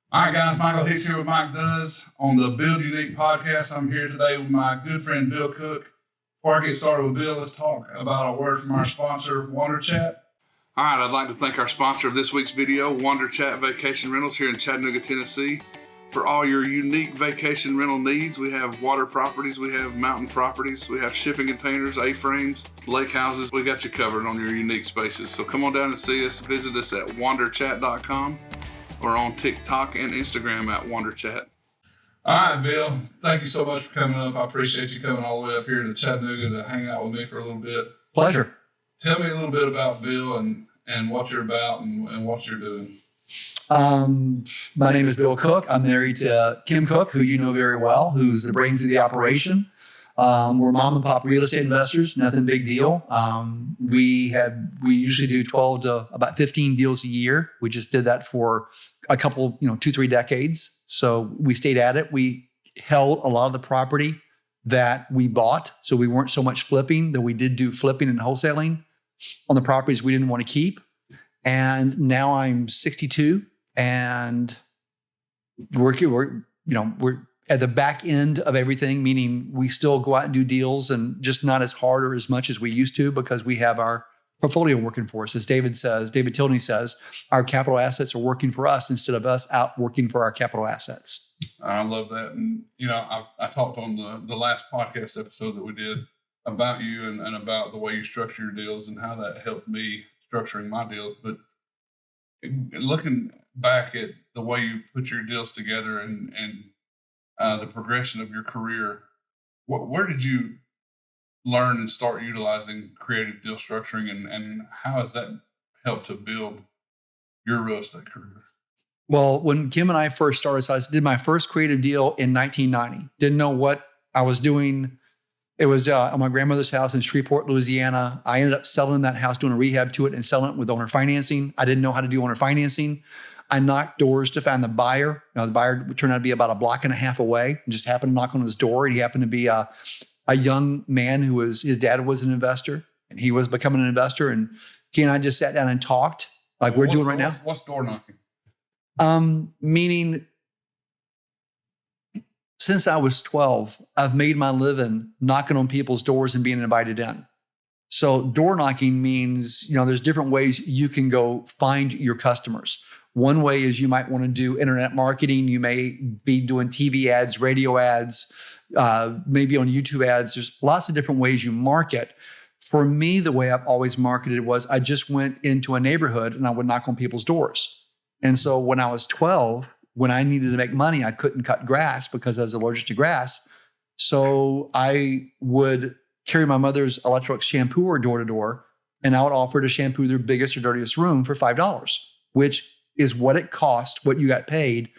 All right, guys, Michael Hicks here with Mike Does on the Build Unique podcast. I'm here today with my good friend Bill Cook. Before I get started with Bill, let's talk about a word from our sponsor, Wander Chat. All right, I'd like to thank our sponsor of this week's video, Wander Chat Vacation Rentals here in Chattanooga, Tennessee. For all your unique vacation rental needs, we have water properties, we have mountain properties, we have shipping containers, A-frames, lake houses. We got you covered on your unique spaces. So come on down and see us. Visit us at wanderchat.com. or on TikTok and Instagram at WanderChat. All right, Bill, thank you so much for coming up. I appreciate you coming all the way up here to Chattanooga to hang out with me for a little bit. Pleasure. Tell me a little bit about Bill and what you're about and what you're doing. My name is Bill Cook. I'm married to Kim Cook, who you know very well, who's the brains of the operation. We're mom and pop real estate investors, nothing big deal. We usually do 12 to about 15 deals a year. We just did that for a couple, 2-3 decades. So we stayed at it. We held a lot of the property that we bought. So we weren't so much flipping, though we did do flipping and wholesaling on the properties we didn't want to keep. And now I'm 62 and we're at the back end of everything, meaning we still go out and do deals and just not as hard or as much as we used to because we have our portfolio working for us. As David Tilney says, our capital assets are working for us instead of us out working for our capital assets. I love that. And, I talked on the last podcast episode that we did about you and about the way you structure your deals and how that helped me structuring my deals. But looking back at the way you put your deals together and the progression of your career, where did you learn and start utilizing creative deal structuring, and how has that helped to build your real estate career? Well, when Kim and I first started, so I did my first creative deal in 1990. Didn't know what I was doing. It was on my grandmother's house in Shreveport, Louisiana. I ended up selling that house, doing a rehab to it and selling it with owner financing. I didn't know how to do owner financing. I knocked doors to find the buyer. The buyer turned out to be about a block and a half away. I just happened to knock on his door. He happened to be a young man his dad was an investor and he was becoming an investor. And he and I just sat down and talked like we're doing right now. What's door knocking? Meaning since I was 12, I've made my living knocking on people's doors and being invited in. So door knocking means, there's different ways you can go find your customers. One way is you might want to do internet marketing. You may be doing TV ads, radio ads, maybe on YouTube ads. There's lots of different ways you market. For me, the way I've always marketed was I just went into a neighborhood and I would knock on people's doors. And so when I was 12, when I needed to make money, I couldn't cut grass because I was allergic to grass. So I would carry my mother's Electrolux shampooer door to door, and I would offer to shampoo their biggest or dirtiest room for $5, which is what it cost, what you got paid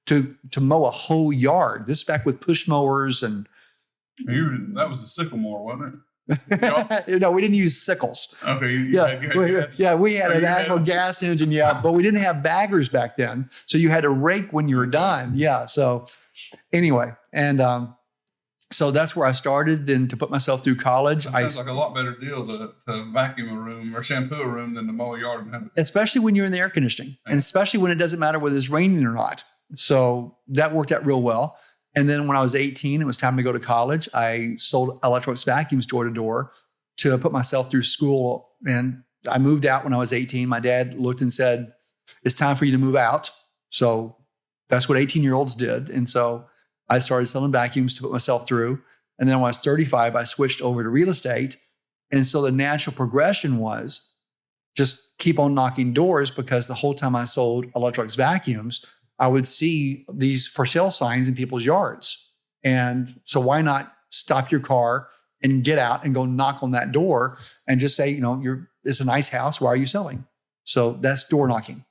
to mow a whole yard. This is back with push mowers and that was a sickle mower, wasn't it? No, we didn't use sickles. Okay. We had an actual gas engine, but we didn't have baggers back then. So you had to rake when you were done. Yeah. So anyway, and so that's where I started. Then to put myself through college. That sounds like a lot better deal to vacuum a room or shampoo a room than to mow a yard. Especially when you're in the air conditioning, and especially when it doesn't matter whether it's raining or not. So that worked out real well. And then when I was 18, it was time to go to college. I sold Electrolux vacuums door to door to put myself through school. And I moved out when I was 18. My dad looked and said, "It's time for you to move out." So that's what 18-year-olds did. And so I started selling vacuums to put myself through. And then when I was 35, I switched over to real estate. And so the natural progression was just keep on knocking doors, because the whole time I sold Electrolux vacuums, I would see these for sale signs in people's yards. And so why not stop your car and get out and go knock on that door and just say, it's a nice house. Why are you selling? So that's door knocking.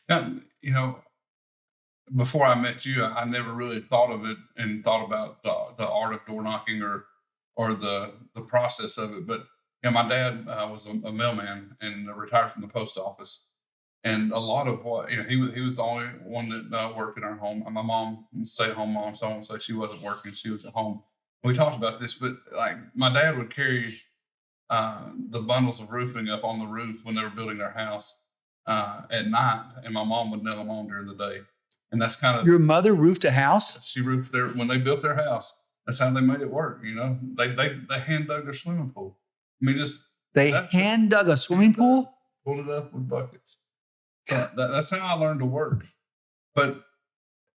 Now, before I met you, I never really thought of it and thought about the art of door knocking or the process of it. But my dad was a mailman and retired from the post office, and a lot of what he was the only one that worked in our home. My mom was a stay-at-home mom, so I won't say she wasn't working; she was at home. We talked about this, but like my dad would carry the bundles of roofing up on the roof when they were building their house at night, and my mom would nail them on during the day. And that's kind of your mother roofed a house. she roofed when they built their house. That's how they made it work. You know, they hand dug their swimming pool. I mean, They hand dug a swimming pool. Pulled it up with buckets. So that's how I learned to work. But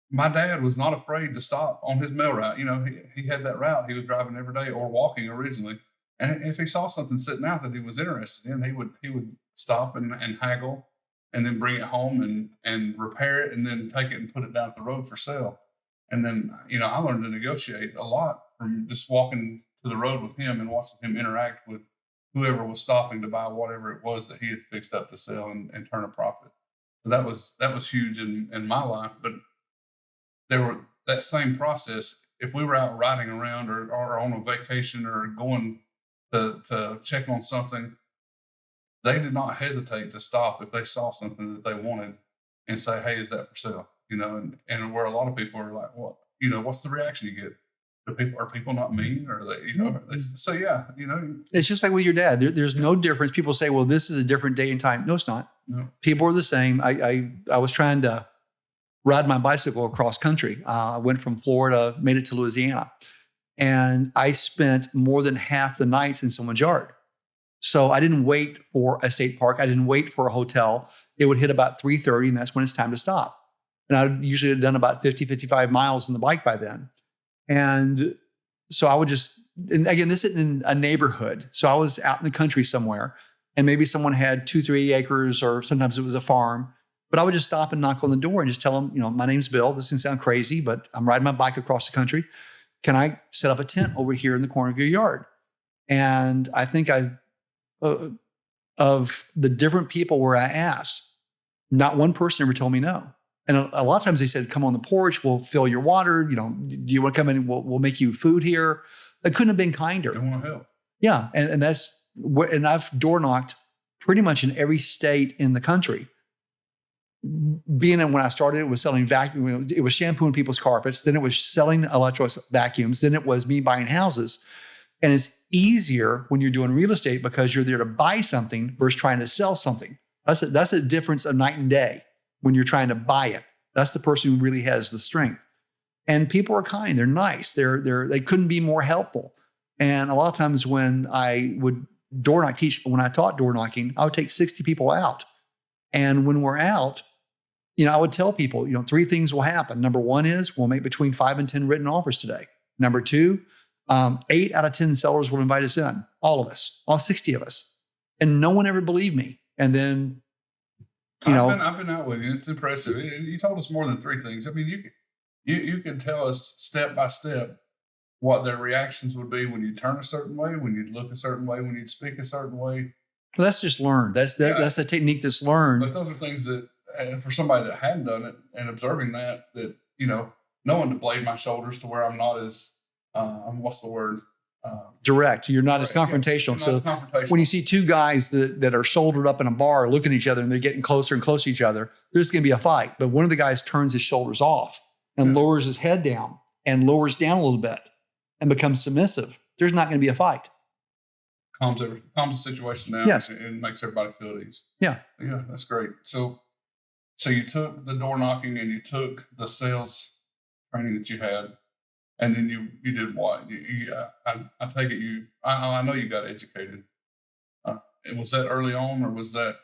my dad was not afraid to stop on his mail route. You know, he had that route he was driving every day or walking originally. And if he saw something sitting out that he was interested in, he would stop and haggle and then bring it home and repair it and then take it and put it down at the road for sale. And then, you know, I learned to negotiate a lot from just walking to the road with him and watching him interact with whoever was stopping to buy whatever it was that he had fixed up to sell and turn a profit. So that was huge in my life. But that same process, if we were out riding around or on a vacation or going to check on something, they did not hesitate to stop if they saw something that they wanted and say, "Hey, is that for sale?" You know, and where a lot of people are like, "What? You know, what's the reaction you get? Are people not mean, or they, you know?" So yeah, you know, it's just like with your dad. There's no difference. People say, "Well, this is a different day and time." No, it's not. No. People are the same. I was trying to ride my bicycle across country. I went from Florida, made it to Louisiana, and I spent more than half the nights in someone's yard. So I didn't wait for a state park. I didn't wait for a hotel. It would hit about 3:30, and that's when it's time to stop. And I usually had done about 50, 55 miles on the bike by then. And so I would and again, this isn't in a neighborhood. So I was out in the country somewhere, and maybe someone had 2-3 acres, or sometimes it was a farm. But I would just stop and knock on the door and just tell them, you know, "My name's Bill. This can sound crazy, but I'm riding my bike across the country. Can I set up a tent over here in the corner of your yard?" And I think of the different people where I asked, not one person ever told me no. And a lot of times they said, "Come on the porch, we'll fill your water. You know, do you want to come in? We'll make you food here." They couldn't have been kinder. They want to help. Yeah, and I've door knocked pretty much in every state in the country. Being that when I started, it was selling vacuum. It was shampooing people's carpets. Then it was selling electric vacuums. Then it was me buying houses. And it's easier when you're doing real estate because you're there to buy something versus trying to sell something. That's a difference of night and day. When you're trying to buy it, that's the person who really has the strength. And people are kind. They're nice. They couldn't be more helpful. And a lot of times when I would when I taught door knocking, I would take 60 people out. And when we're out, you know, I would tell people, you know, 3 things will happen. Number 1 is we'll make between 5 and 10 written offers today. Number 2, 8 out of 10 sellers will invite us in. All of us, all 60 of us. And no one ever believed me. And then, I've been out with you. It's impressive. You told us more than 3 things. I mean, you can tell us step by step what their reactions would be when you turn a certain way, when you look a certain way, when you speak a certain way. Well, that's just learned. That's a technique that's learned. But those are things that, for somebody that hadn't done it and observing that, you know, no one to blade my shoulders to where I'm not as, what's the word? Direct. You're not as confrontational. So when you see 2 guys that are shouldered up in a bar looking at each other and they're getting closer and closer to each other, there's going to be a fight. But one of the guys turns his shoulders off and lowers his head down and lowers down a little bit and becomes submissive. There's not going to be a fight. Calms the situation down. Yes. And makes everybody feel at ease. Yeah. Yeah, that's great. So you took the door knocking and you took the sales training that you had. And then you did what? I take it I know you got educated. Was that early on, or was that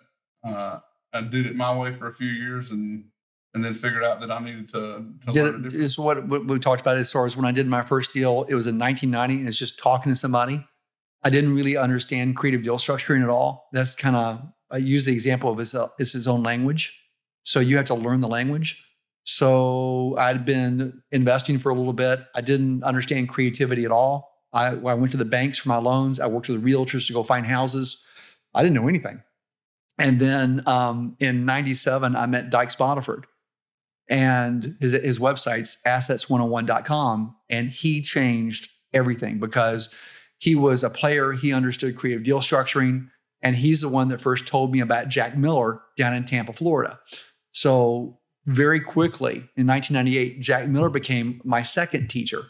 I did it my way for a few years and then figured out that I needed to learn a different? It's what we talked about as far as when I did my first deal. It was in 1990, and it's just talking to somebody. I didn't really understand creative deal structuring at all. That's kind of, I use the example of it's his own language. So you have to learn the language. So I'd been investing for a little bit. I didn't understand creativity at all. I went to the banks for my loans. I worked with the realtors to go find houses. I didn't know anything. And then in 97, I met Dyke Spotiford. And his website's assets101.com. And he changed everything because he was a player. He understood creative deal structuring. And he's the one that first told me about Jack Miller down in Tampa, Florida. So very quickly in 1998, Jack Miller became my second teacher.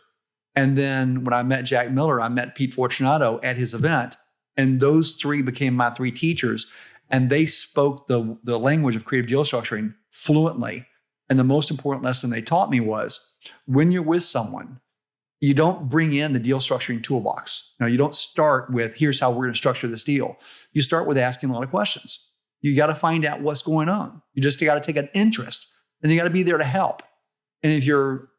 And then when I met Jack Miller, I met Pete Fortunato at his event. And those 3 became my 3 teachers. And they spoke the language of creative deal structuring fluently. And the most important lesson they taught me was when you're with someone, you don't bring in the deal structuring toolbox. Now, you don't start with, here's how we're going to structure this deal. You start with asking a lot of questions. You got to find out what's going on. You just got to take an interest, and you got to be there to help. And if you're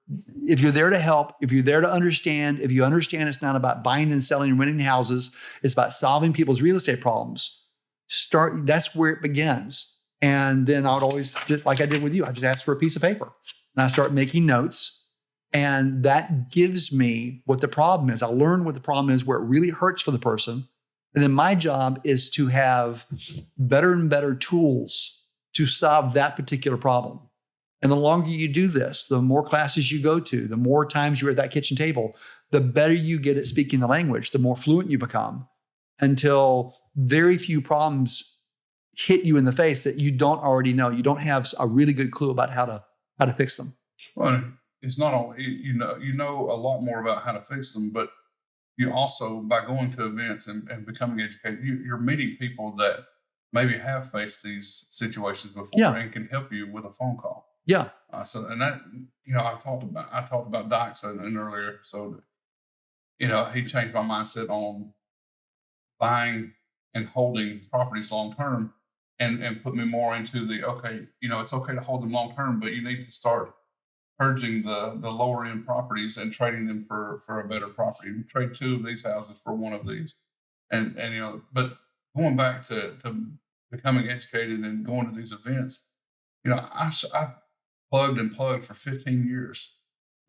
there to help, if you're there to understand, if you understand it's not about buying and selling and renting houses, it's about solving people's real estate problems. That's where it begins. And then I would always, just like I did with you, I just ask for a piece of paper and I start making notes. And that gives me what the problem is. I learn what the problem is, where it really hurts for the person. And then my job is to have better and better tools to solve that particular problem. And the longer you do this, the more classes you go to, the more times you're at that kitchen table, the better you get at speaking the language, the more fluent you become, until very few problems hit you in the face that you don't already know. You don't have a really good clue about how to fix them. Well, it's not only, you know a lot more about how to fix them, but you also, by going to events and becoming educated, you're meeting people that maybe have faced these situations before and can help you with a phone call. Yeah. And that, I talked about Dykes in an earlier episode. He changed my mindset on buying and holding properties long term, and put me more into it's okay to hold them long term, but you need to start purging the lower end properties and trading them for a better property. We trade 2 of these houses for 1 of these, and but going back to becoming educated and going to these events, I plugged for 15 years.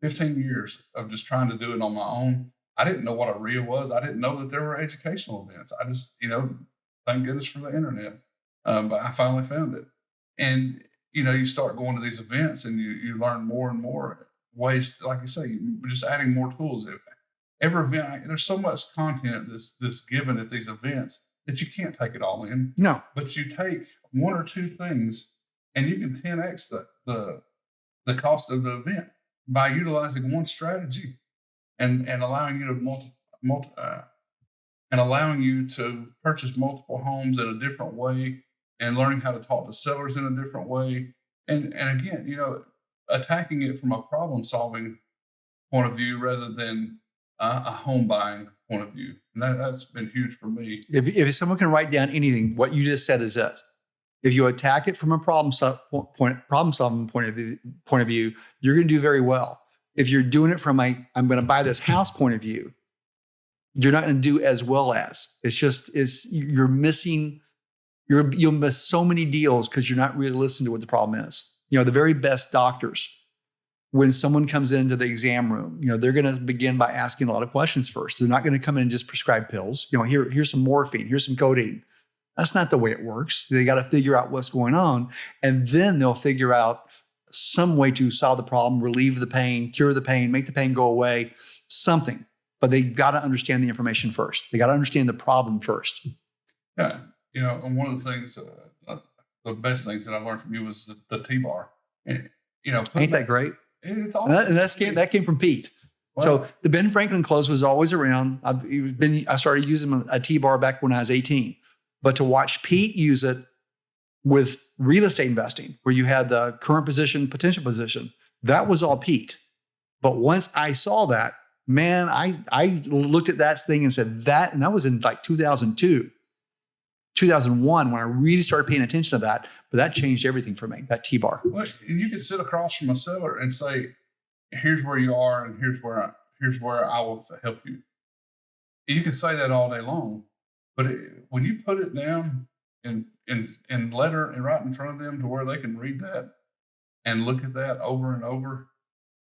15 years of just trying to do it on my own. I didn't know what a RIA was. I didn't know that there were educational events. I just, thank goodness for the internet. But I finally found it. And, you start going to these events and you learn more and more ways, like you say, you're just adding more tools. Every event, there's so much content that's given at these events that you can't take it all in. No. But you take 1 or 2 things and you can 10x the cost of the event by utilizing one strategy and allowing you to allowing you to purchase multiple homes in a different way and learning how to talk to sellers in a different way. And again, attacking it from a problem solving point of view rather than a home buying point of view. And that's been huge for me. If someone can write down anything, what you just said is it. If you attack it from a problem solving point of view, you're going to do very well. If you're doing it from I'm going to buy this house point of view, you're not going to do as well as. You'll miss so many deals because you're not really listening to what the problem is. The very best doctors, when someone comes into the exam room, they're going to begin by asking a lot of questions first. They're not going to come in and just prescribe pills. Here's some morphine, here's some codeine. That's not the way it works. They got to figure out what's going on, and then they'll figure out some way to solve the problem, relieve the pain, cure the pain, make the pain go away, something. But they got to understand the information first. They got to understand the problem first. Yeah. And one of the things, the best things that I learned from you was the T-bar. And, ain't that great? It's awesome. And that came from Pete. Wow. So the Ben Franklin close was always around. I started using a T-bar back when I was 18. But to watch Pete use it with real estate investing, where you had the current position, potential position, that was all Pete. But once I saw that, man, I looked at that thing and said and that was in like 2002, 2001, when I really started paying attention to that. But that changed everything for me, that T-bar. Well, and you can sit across from a seller and say, here's where you are and here's where I will help you. You can say that all day long. But when you put it down in letter and right in front of them to where they can read that and look at that over and over,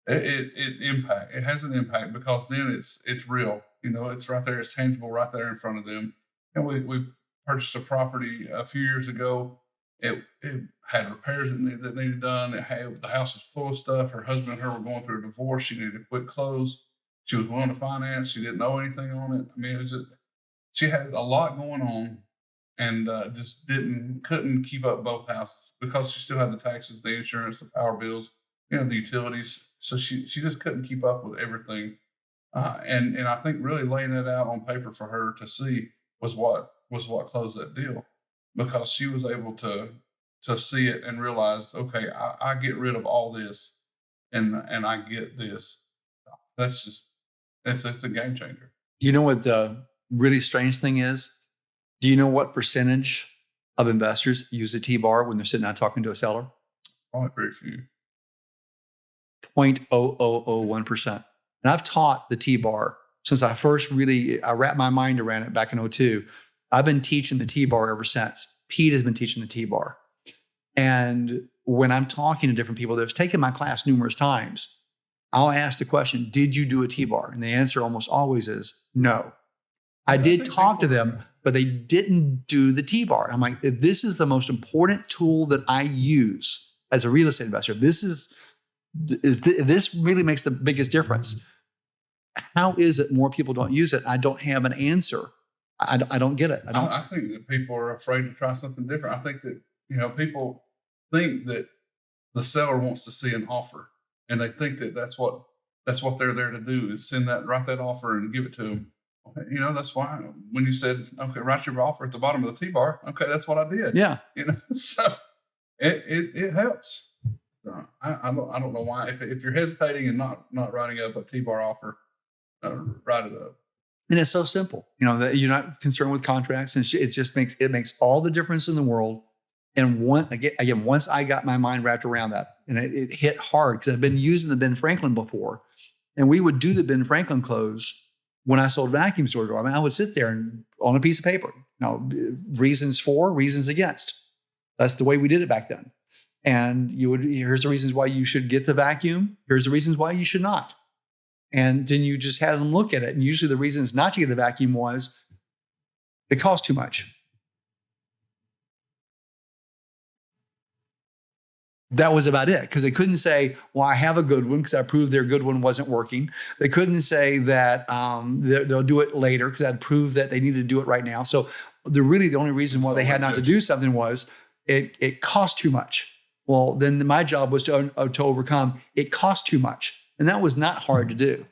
it has an impact, because then it's real. It's right there. It's tangible right there in front of them. And we purchased a property a few years ago. It had repairs that needed done. The house was full of stuff. Her husband and her were going through a divorce. She needed to quit close. She was willing to finance. She didn't know anything on it. I mean, she had a lot going on, and just couldn't keep up both houses because she still had the taxes, the insurance, the power bills, the utilities. So she just couldn't keep up with everything. And I think really laying it out on paper for her to see was what closed that deal, because she was able to to see it and realize, okay, I get rid of all this and I get this. That's just it's a game changer. You know what the really strange thing is? Do you know what percentage of investors use a T-bar when they're sitting down talking to a seller? Probably very few. 0.0001%. And I've taught the T-bar since I wrapped my mind around it back in 2002. I've been teaching the T-bar ever since. Pete has been teaching the T-bar. And when I'm talking to different people that have taken my class numerous times, I'll ask the question, did you do a T-bar? And the answer almost always is no. I did talk to them, but they didn't do the T-bar. I'm like, this is the most important tool that I use as a real estate investor. This really makes the biggest difference. How is it more people don't use it? I don't have an answer. I don't get it. I think that people are afraid to try something different. I think that, people think that the seller wants to see an offer, and they think that that's what they're there to do, is write that offer and give it to them. That's why when you said, okay, write your offer at the bottom of the T-bar. Okay, that's what I did. Yeah. So it helps. I don't know why. If you're hesitating and not writing up a T-bar offer, write it up. And it's so simple, that you're not concerned with contracts, and it just makes all the difference in the world. And once I got my mind wrapped around that, and it hit hard because I've been using the Ben Franklin before, and we would do the Ben Franklin close when I sold vacuum storage. I mean, I would sit there and on a piece of paper, reasons for, reasons against. That's the way we did it back then. And here's the reasons why you should get the vacuum. Here's the reasons why you should not. And then you just had them look at it. And usually the reasons not to get the vacuum was it cost too much. That was about it, because they couldn't say, well, I have a good one because I proved their good one wasn't working. They couldn't say that they'll do it later because I'd proved that they needed to do it right now. So the only reason why they had not to do something was it cost too much. Well, then my job was to overcome it cost too much. And that was not hard to do.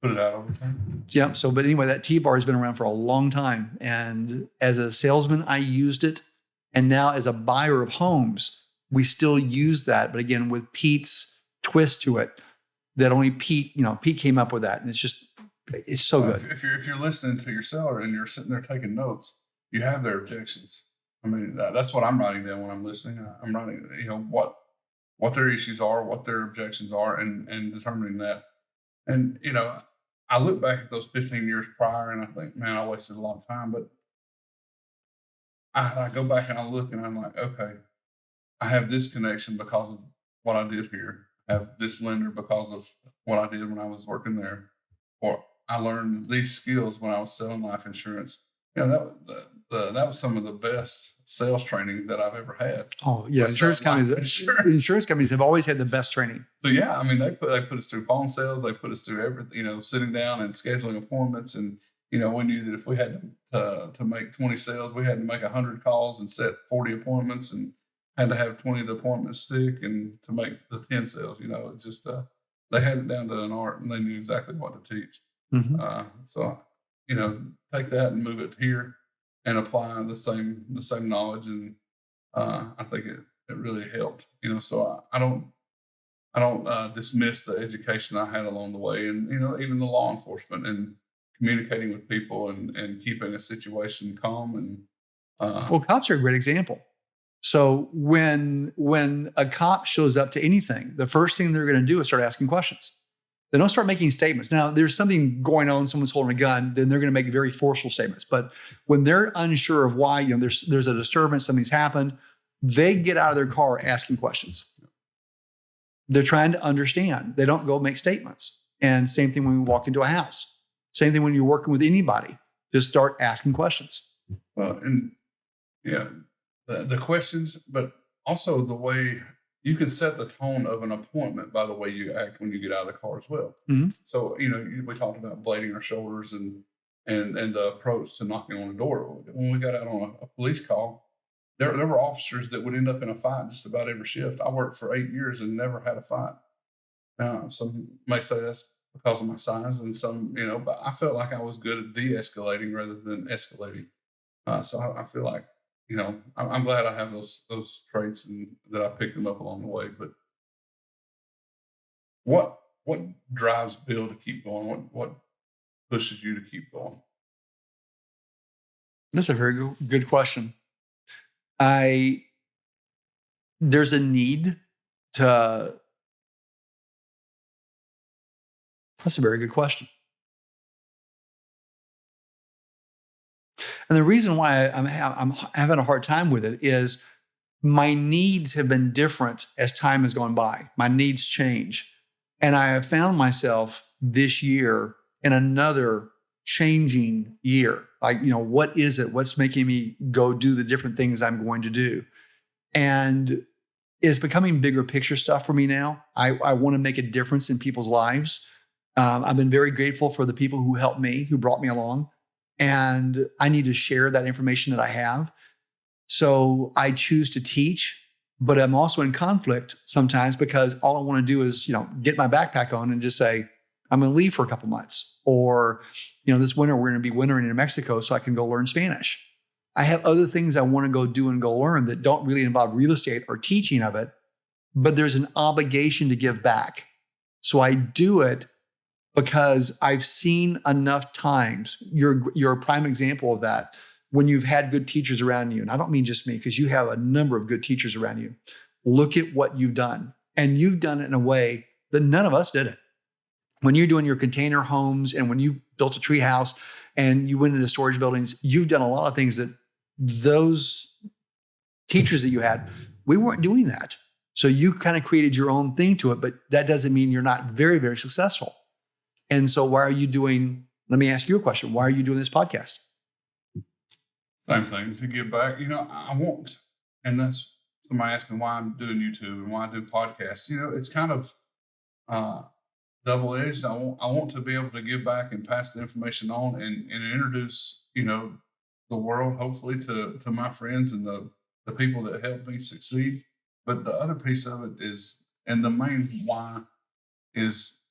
Put it out over time. Yeah. But anyway, that T-bar has been around for a long time. And as a salesman, I used it. And now as a buyer of homes, we still use that. But again, with Pete's twist to it, that only Pete came up with that. And it's so good. If you're listening to your seller and you're sitting there taking notes, you have their objections. I mean, that's what I'm writing down when I'm listening. I'm writing, what their issues are, what their objections are, and determining that. And, I look back at those 15 years prior and I think, man, I wasted a lot of time. But I go back and I look and I'm like, okay, I have this connection because of what I did here. I have this lender because of what I did when I was working there. Or I learned these skills when I was selling life insurance. That was some of the best sales training that I've ever had. Oh yeah, insurance companies have always had the best training. So yeah, I mean they put us through phone sales. They put us through everything. Sitting down and scheduling appointments, and we knew that if we had to make 20 sales, we had to make 100 calls and set 40 appointments, and had to have 20 of the appointments stick, and to make the 10 sales. They had it down to an art, and they knew exactly what to teach. Mm-hmm. So take that and move it here and apply the same knowledge. And I think it really helped, so I don't dismiss the education I had along the way, and, even the law enforcement and communicating with people and keeping a situation calm. And well, cops are a great example. So when a cop shows up to anything, the first thing they're going to do is start asking questions. They don't start making statements. Now, there's something going on, someone's holding a gun, then they're going to make very forceful statements. But when they're unsure of why, there's a disturbance, something's happened, they get out of their car asking questions. They're trying to understand. They don't go make statements. And same thing when we walk into a house. Same thing when you're working with anybody. Just start asking questions. Well, and the questions, but also the way you can set the tone of an appointment by the way you act when you get out of the car as well. Mm-hmm. So, we talked about blading our shoulders and the approach to knocking on the door. When we got out on a police call, there were officers that would end up in a fight just about every shift. I worked for 8 years and never had a fight. Some may say that's because of my size, and some, but I felt like I was good at de-escalating rather than escalating. So I feel like, I'm glad I have those traits and that I picked them up along the way. But what drives Bill to keep going? What pushes you to keep going? That's a very good question. There's a need to. That's a very good question. And the reason why I'm having a hard time with it is my needs have been different as time has gone by. My needs change. And I have found myself this year in another changing year. Like, what is it? What's making me go do the different things I'm going to do? And it's becoming bigger picture stuff for me now. I want to make a difference in people's lives. I've been very grateful for the people who helped me, who brought me along. And I need to share that information that I have. So I choose to teach, but I'm also in conflict sometimes because all I want to do is, get my backpack on and just say, I'm going to leave for a couple months. Or, this winter we're going to be wintering in Mexico so I can go learn Spanish. I have other things I want to go do and go learn that don't really involve real estate or teaching of it, but there's an obligation to give back. So I do it because I've seen enough times. You're a prime example of that. When you've had good teachers around you, and I don't mean just me, because you have a number of good teachers around you. Look at what you've done. And you've done it in a way that none of us did it. When you're doing your container homes and when you built a tree house and you went into storage buildings, you've done a lot of things that those teachers that you had, we weren't doing that. So you kind of created your own thing to it, but that doesn't mean you're not very, very successful. And so let me ask you a question. Why are you doing this podcast? Same thing, to give back. I want, and that's somebody asking why I'm doing YouTube and why I do podcasts. It's kind of double-edged. I want to be able to give back and pass the information on and introduce, the world, hopefully, to my friends and the people that help me succeed. But the other piece of it is, and the main why is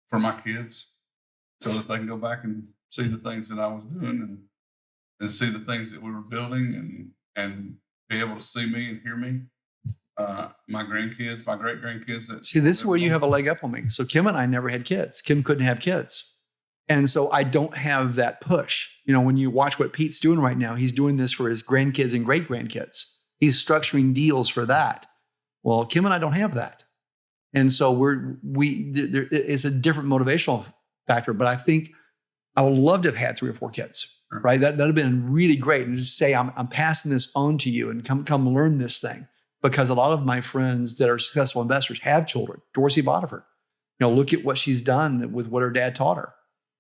for my kids, so that they can go back and see the things that I was doing and see the things that we were building and be able to see me and hear me. My grandkids, my great grandkids. See, this is where you have a leg up on me. So Kim and I never had kids. Kim couldn't have kids. And so I don't have that push. When you watch what Pete's doing right now, he's doing this for his grandkids and great grandkids. He's structuring deals for that. Well, Kim and I don't have that. And so there is a different motivational factor, but I think I would love to have had 3 or 4 kids, right? That'd have been really great. And just say, I'm passing this on to you and come learn this thing. Because a lot of my friends that are successful investors have children. Dorsey Botifer, look at what she's done with what her dad taught her.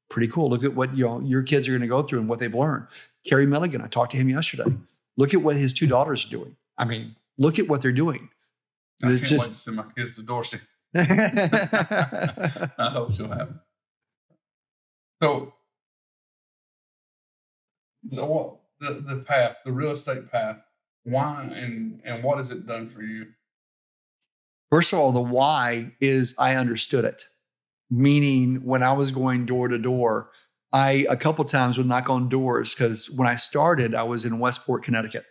Pretty cool. Look at what your kids are going to go through and what they've learned. Kerry Milligan, I talked to him yesterday. Look at what his 2 daughters are doing. I mean, look at what they're doing. I can't wait to send my kids to Dorsey. I hope she'll have it. So the path, the real estate path, why and what has it done for you? First of all, the why is I understood it. Meaning when I was going door to door, I a couple of times would knock on doors because when I started, I was in Westport, Connecticut.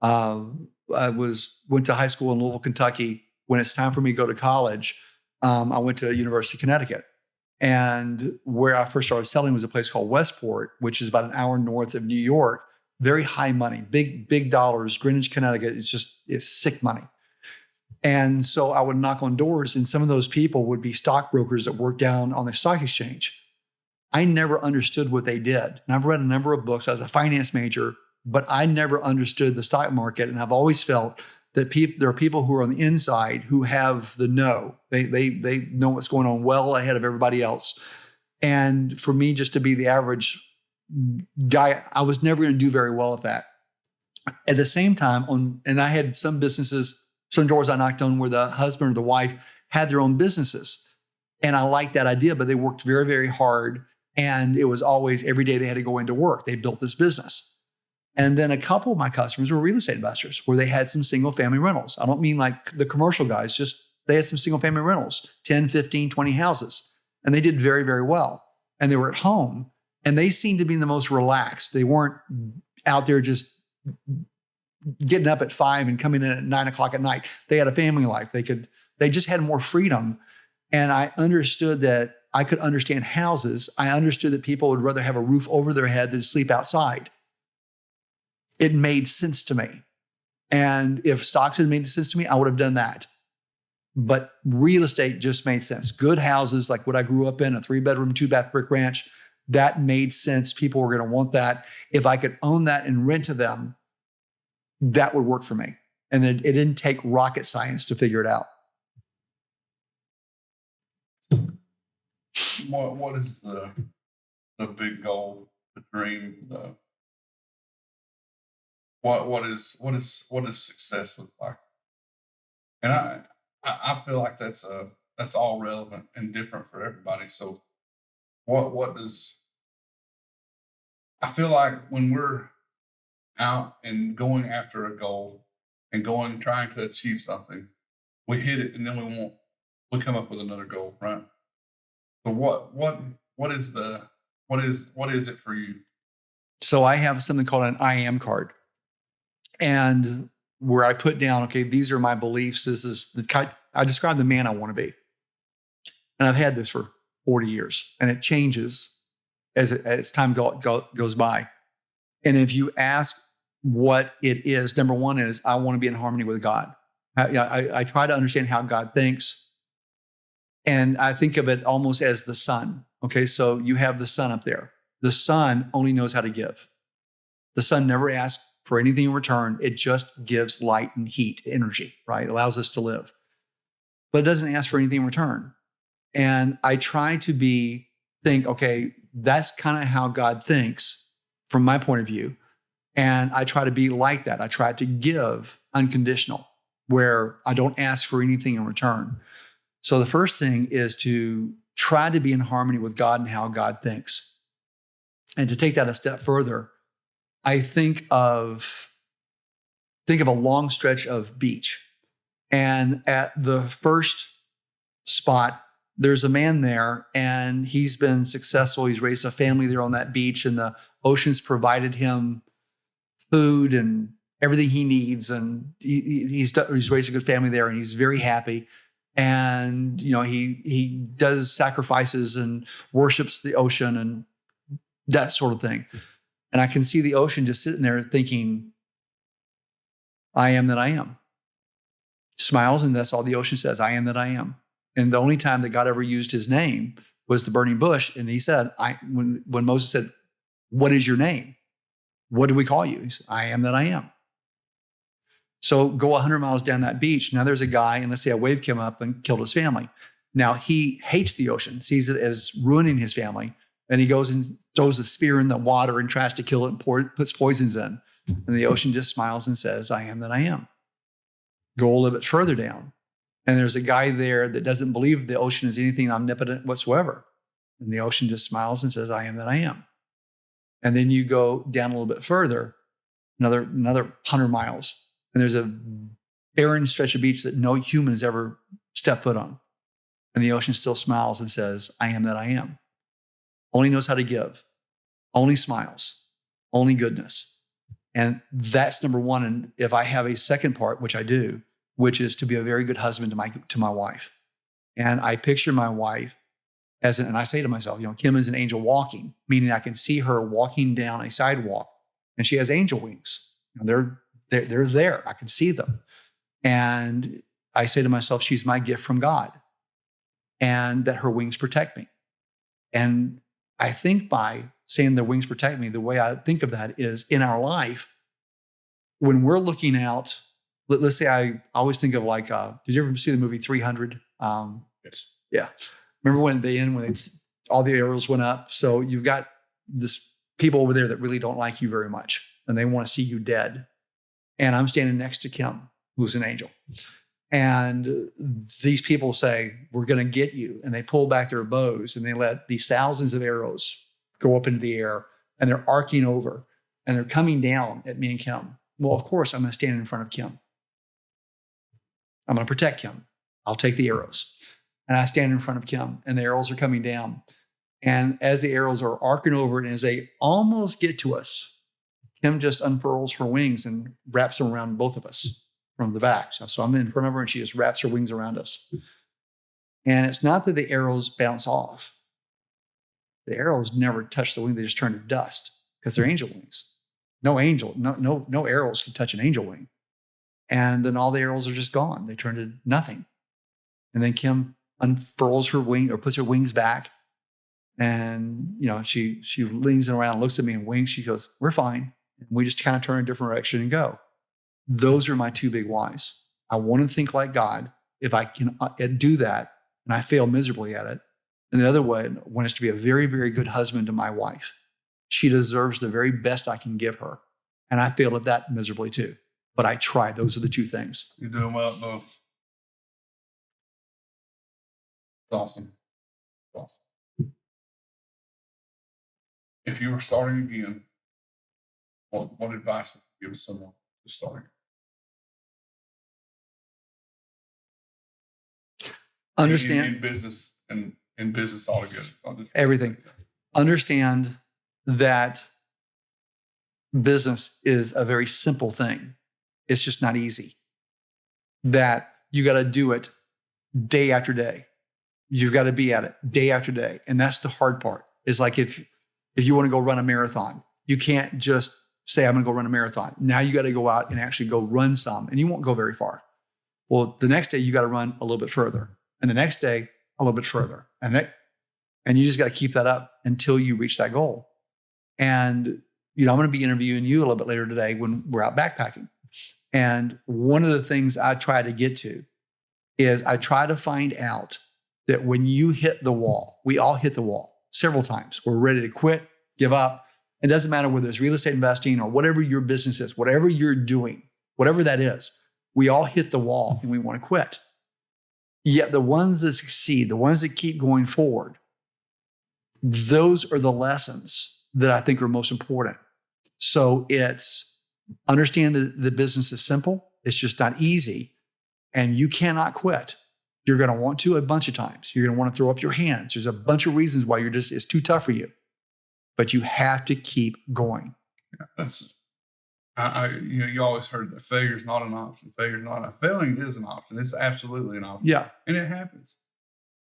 I went to high school in Louisville, Kentucky. When it's time for me to go to college, I went to University of Connecticut. And where I first started selling was a place called Westport, which is about an hour north of New York. Very high money, big dollars. Greenwich, Connecticut, it's sick money. And so I would knock on doors, and some of those people would be stockbrokers that worked down on the stock exchange. I never understood what they did. And I've read a number of books. I was a finance major, but I never understood the stock market. And I've always felt that there are people who are on the inside who have the know. They know what's going on well ahead of everybody else. And for me, just to be the average guy, I was never going to do very well at that. At the same time, and I had some businesses, some doors I knocked on where the husband or the wife had their own businesses. And I liked that idea, but they worked very, very hard. And it was always every day they had to go into work. They built this business. And then a couple of my customers were real estate investors where they had some single family rentals. I don't mean like the commercial guys, just they had some single family rentals, 10, 15, 20 houses. And they did very, very well. And they were at home and they seemed to be the most relaxed. They weren't out there just getting up at 5 and coming in at 9 o'clock at night. They had a family life. They just had more freedom. And I understood that I could understand houses. I understood that people would rather have a roof over their head than sleep outside. It made sense to me. And if stocks had made sense to me, I would have done that. But real estate just made sense. Good houses, like what I grew up in, a 3-bedroom, 2-bath brick ranch, that made sense. People were going to want that. If I could own that and rent to them, that would work for me. And it didn't take rocket science to figure it out. What is the big goal, the dream, what is success look like? And I feel like that's all relevant and different for everybody. So what does, I feel like when we're out and going after a goal and trying to achieve something, we hit it and then we come up with another goal, right? So what is it for you? So I have something called an I am card. And where I put down, okay, these are my beliefs. This is I describe the man I want to be. And I've had this for 40 years, and it changes as time goes by. And if you ask what it is, number one is I want to be in harmony with God. I try to understand how God thinks. And I think of it almost as the sun. Okay, so you have the sun up there. The sun only knows how to give. The sun never asks for anything in return. It just gives light and heat, energy, right? It allows us to live. But it doesn't ask for anything in return. And I try to think, okay, that's kind of how God thinks from my point of view. And I try to be like that. I try to give unconditional, where I don't ask for anything in return. So the first thing is to try to be in harmony with God and how God thinks. And to take that a step further, I think of a long stretch of beach. And at the first spot, there's a man there, and he's been successful. He's raised a family there on that beach, and the ocean's provided him food and everything he needs. And he's raised a good family there, and he's very happy. And, he does sacrifices and worships the ocean and that sort of thing. And I can see the ocean just sitting there thinking, I am that I am. Smiles, and that's all the ocean says, I am that I am. And the only time that God ever used his name was the burning bush. And he said, when Moses said, what is your name? What do we call you? He said, I am that I am. So go 100 miles down that beach. Now there's a guy, and let's say a wave came up and killed his family. Now he hates the ocean, sees it as ruining his family. And he goes and throws a spear in the water and tries to kill it and puts poisons in. And the ocean just smiles and says, I am that I am. Go a little bit further down. And there's a guy there that doesn't believe the ocean is anything omnipotent whatsoever. And the ocean just smiles and says, I am that I am. And then you go down a little bit further, another 100 miles. And there's a barren stretch of beach that no human has ever stepped foot on. And the ocean still smiles and says, I am that I am. Only knows how to give. Only smiles. Only goodness. And that's number one. And if I have a second part, which I do, which is to be a very good husband to my wife. And I picture my wife and I say to myself, Kim is an angel walking, meaning I can see her walking down a sidewalk, and she has angel wings. They're there. I can see them. And I say to myself, she's my gift from God, and that her wings protect me. And I think by saying their wings protect me, the way I think of that is in our life, when we're looking out, let's say I always think of did you ever see the movie 300? Yes. Yeah. Remember when all the arrows went up? So you've got this people over there that really don't like you very much, and they want to see you dead. And I'm standing next to Kim, who's an angel. And these people say, we're going to get you. And they pull back their bows, and they let these thousands of arrows go up into the air, and they're arcing over, and they're coming down at me and Kim. Well, of course, I'm going to stand in front of Kim. I'm going to protect Kim. I'll take the arrows. And I stand in front of Kim, and the arrows are coming down. And as the arrows are arcing over, and as they almost get to us, Kim just unfurls her wings and wraps them around both of us from the back. So I'm in front of her and she just wraps her wings around us. And it's not that the arrows bounce off. The arrows never touch the wing. They just turn to dust because they're angel wings. No arrows can touch an angel wing. And then all the arrows are just gone. They turn to nothing. And then Kim unfurls her wing or puts her wings back. And, she leans around, looks at me and winks. She goes, we're fine. And we just kind of turn a different direction and go. Those are my two big whys. I want to think like God. If I can do that and I fail miserably at it. And the other one is to be a very, very good husband to my wife. She deserves the very best I can give her. And I failed at that miserably too. But I tried. Those are the two things. You're doing well at both. It's awesome. If you were starting again, what advice would you give to someone who's starting? Understand in business and in business altogether. Everything. Understand that business is a very simple thing. It's just not easy. That you got to do it day after day. You've got to be at it day after day. And that's the hard part. It's like if you want to go run a marathon, you can't just say, I'm going to go run a marathon. Now you got to go out and actually go run some, and you won't go very far. Well, the next day you got to run a little bit further. And the next day, a little bit further. And you just got to keep that up until you reach that goal. And, I'm going to be interviewing you a little bit later today when we're out backpacking. And one of the things I try to get to is I try to find out that when you hit the wall, we all hit the wall several times. We're ready to quit, give up. It doesn't matter whether it's real estate investing or whatever your business is, whatever you're doing, whatever that is, we all hit the wall and we want to quit. Yet the ones that succeed, the ones that keep going forward, those are the lessons that I think are most important. So it's understand that the business is simple. It's just not easy. And you cannot quit. You're going to want to a bunch of times. You're going to want to throw up your hands. There's a bunch of reasons why it's too tough for you. But you have to keep going. Yeah, that's you always heard that failure is not an option. Failing is an option. It's absolutely an option. Yeah. And it happens.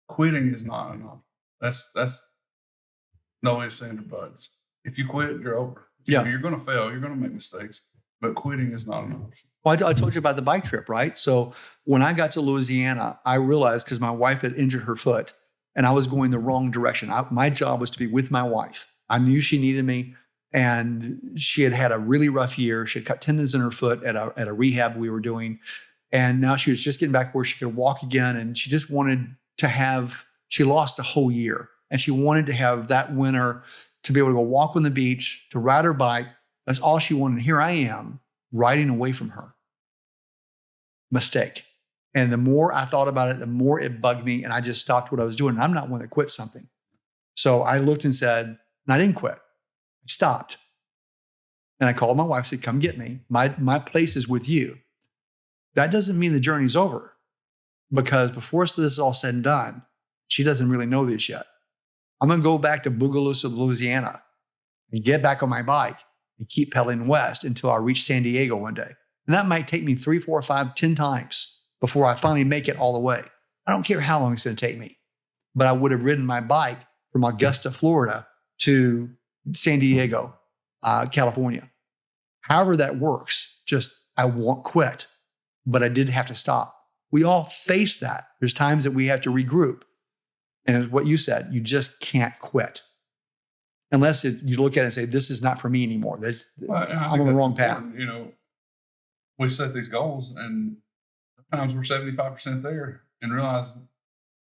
Quitting is not an option. That's no ifs, ands, or buts. If you quit, you're over. Yeah. You're going to fail. You're going to make mistakes. But quitting is not an option. Well, I told you about the bike trip, right? So when I got to Louisiana, I realized because my wife had injured her foot and I was going the wrong direction. My job was to be with my wife. I knew she needed me. And she had a really rough year. She had cut tendons in her foot at a rehab we were doing. And now she was just getting back where she could walk again. And she just wanted to she lost a whole year. And she wanted to have that winter to be able to go walk on the beach, to ride her bike. That's all she wanted. And here I am riding away from her. Mistake. And the more I thought about it, the more it bugged me. And I just stopped what I was doing. And I'm not one that quits something. So I looked and said, and I didn't quit. I stopped. And I called my wife, said, come get me. My place is with you. That doesn't mean the journey's over. Because before this is all said and done, she doesn't really know this yet. I'm going to go back to Bogalusa, Louisiana and get back on my bike and keep pedaling west until I reach San Diego one day. And that might take me 3, 4, 5, 10 times before I finally make it all the way. I don't care how long it's going to take me. But I would have ridden my bike from Augusta, Florida to San Diego, California. However that works, I won't quit, but I did have to stop. We all face that. There's times that we have to regroup. And it's what you said, you just can't quit. Unless you look at it and say, this is not for me anymore. I'm on the wrong path. We set these goals and sometimes we're 75% there and realize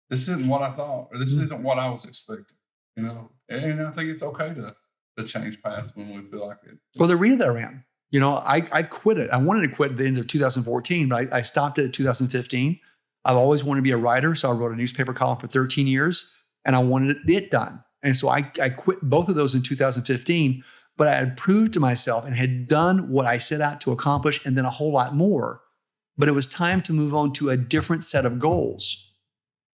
this isn't what I thought, or this isn't what I was expecting, And I think it's okay to change paths when we feel like it. Well, the arena that I ran, I quit it. I wanted to quit at the end of 2014, but I stopped it at 2015. I've always wanted to be a writer, so I wrote a newspaper column for 13 years, and I wanted it done. And so I quit both of those in 2015, but I had proved to myself and had done what I set out to accomplish and then a whole lot more. But it was time to move on to a different set of goals.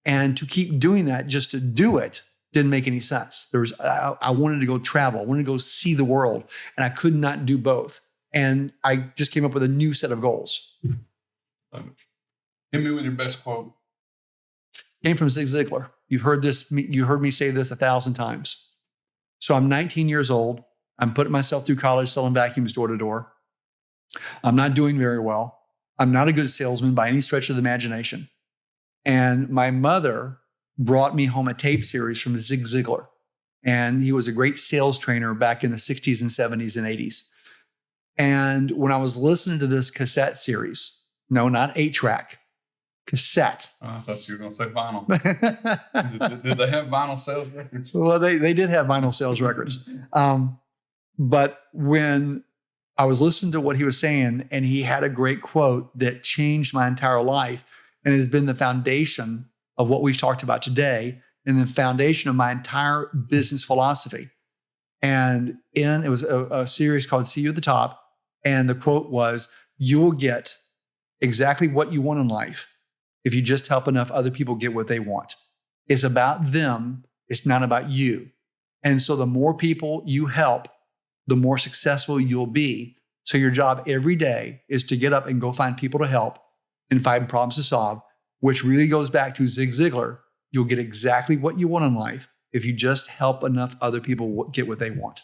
And to keep doing that just to do it Didn't make any sense. I wanted to go travel. I wanted to go see the world, and I could not do both. And I just came up with a new set of goals. Hit me with your best quote. Came from Zig Ziglar. You've heard this. You heard me say this 1,000 times. So I'm 19 years old. I'm putting myself through college selling vacuums door to door. I'm not doing very well. I'm not a good salesman by any stretch of the imagination. And my mother brought me home a tape series from Zig Ziglar. And he was a great sales trainer back in the 60s and 70s and 80s. And when I was listening to this cassette series, no, not 8-track, cassette. Oh, I thought you were going to say vinyl. did they have vinyl sales records? Well, they did have vinyl sales records. But when I was listening to what he was saying, and he had a great quote that changed my entire life and has been the foundation of what we've talked about today and the foundation of my entire business philosophy. And it was a series called See You at the Top. And the quote was, you will get exactly what you want in life if you just help enough other people get what they want. It's about them. It's not about you. And so the more people you help, the more successful you'll be. So your job every day is to get up and go find people to help and find problems to solve, which really goes back to Zig Ziglar. You'll get exactly what you want in life if you just help enough other people get what they want.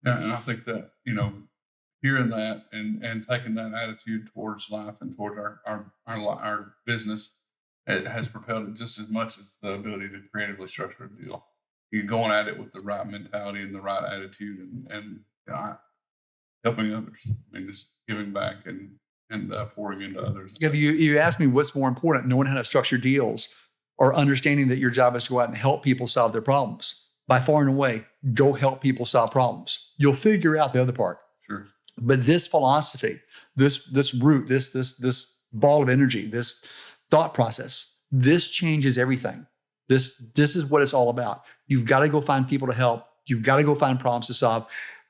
Yeah, and I think that, hearing that and taking that attitude towards life and toward our business, it has propelled it just as much as the ability to creatively structure a deal. You're going at it with the right mentality and the right attitude and helping others. I mean, just giving back and pouring into others. If you ask me what's more important, knowing how to structure deals or understanding that your job is to go out and help people solve their problems, by far and away, go help people solve problems. You'll figure out the other part. Sure. But this philosophy, this root, this ball of energy, this thought process, this changes everything. This is what it's all about. You've got to go find people to help. You've got to go find problems to solve.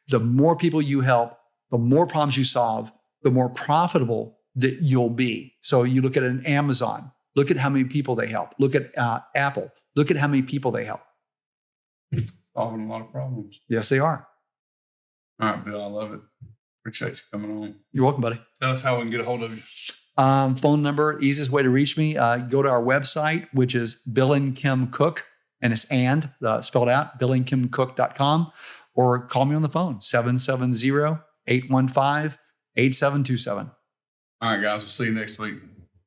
The more people you help, the more problems you solve, the more profitable that you'll be. So you look at an Amazon, look at how many people they help. Look at Apple, look at how many people they help. Solving a lot of problems. Yes, they are. All right, Bill, I love it. Appreciate you coming on. You're welcome, buddy. Tell us how we can get a hold of you. Phone number, easiest way to reach me, go to our website, which is Bill and Kim Cook, and it's spelled out, billandkimcook.com, or call me on the phone, 770-815-8727. All right, guys, we'll see you next week.